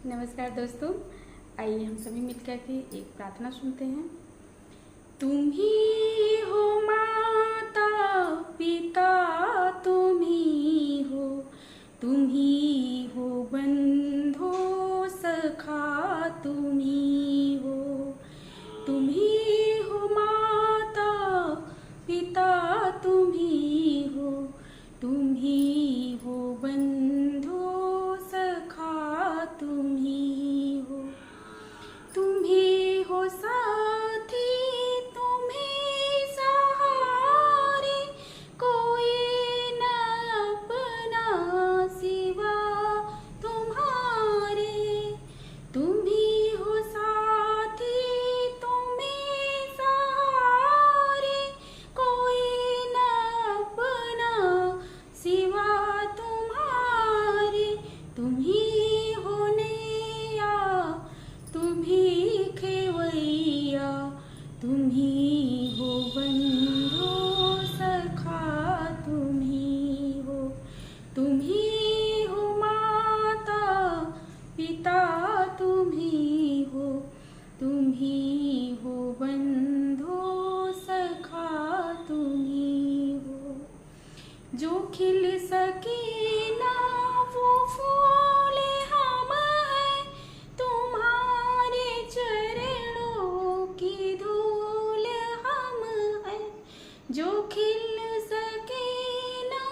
नमस्कार दोस्तों, आइए हम सभी मिलकर के एक प्रार्थना सुनते हैं। तुम ही हो माता पिता, तुम ही हो बंधु सखा, तुम ही हो माता पिता, तुम ही हो बंधु सखा, तुम ही हो साथी, तुम ही सहारे, कोई न अपना सिवा तुम्हारे। तुम ही हो साथी, तुम ही सहारे, कोई न अपना सिवा तुम्हारे। तुम ही हो नैया, तुम ही खेवैया, तुम ही हो बंधु सखा, तुम ही हो माता पिता, तुम ही हो बंधु सखा, तुम ही हो। जो खिल सके ना वो फूल हम हैं, तुम्हारे चरणों की धूल हम हैं। जो खिल सके ना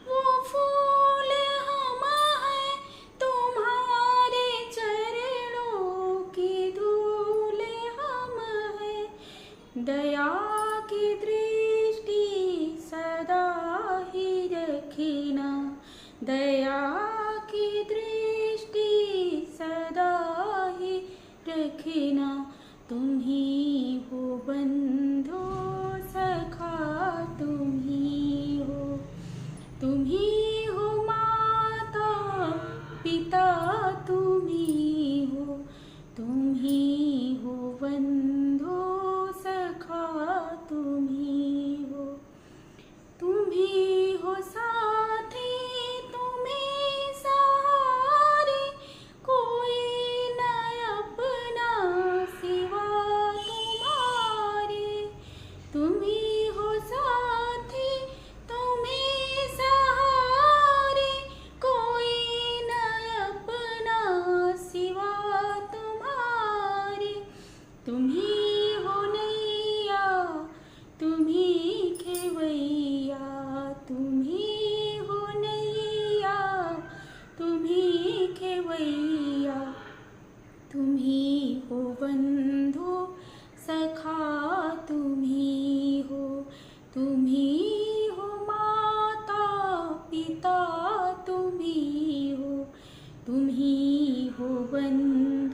वो फूल हम हैं, तुम्हारे चरणों की धूल हम हैं। दया की दृष्टि सदा ही रखना, दया की दृष्टि सदा ही रखना। तुम ही हो बंधु सखा, तुम ही हो माता पिता, तुम ही हो बंधु सखा, तुम ही हो साथी, तुम ही सहारे, कोई न अपना सिवा तुम्हारे। तुम ही हो साथी, तुम ही सहारे, कोई न अपना सिवा तुम्हारे। तुम ही हो नैया, तुम ही खेवैया, तुम ही हो नैया, तुम ही खेवैया, तुम ही हो बंधु सखा, तुम ही हो माता पिता, तुम ही हो बंधु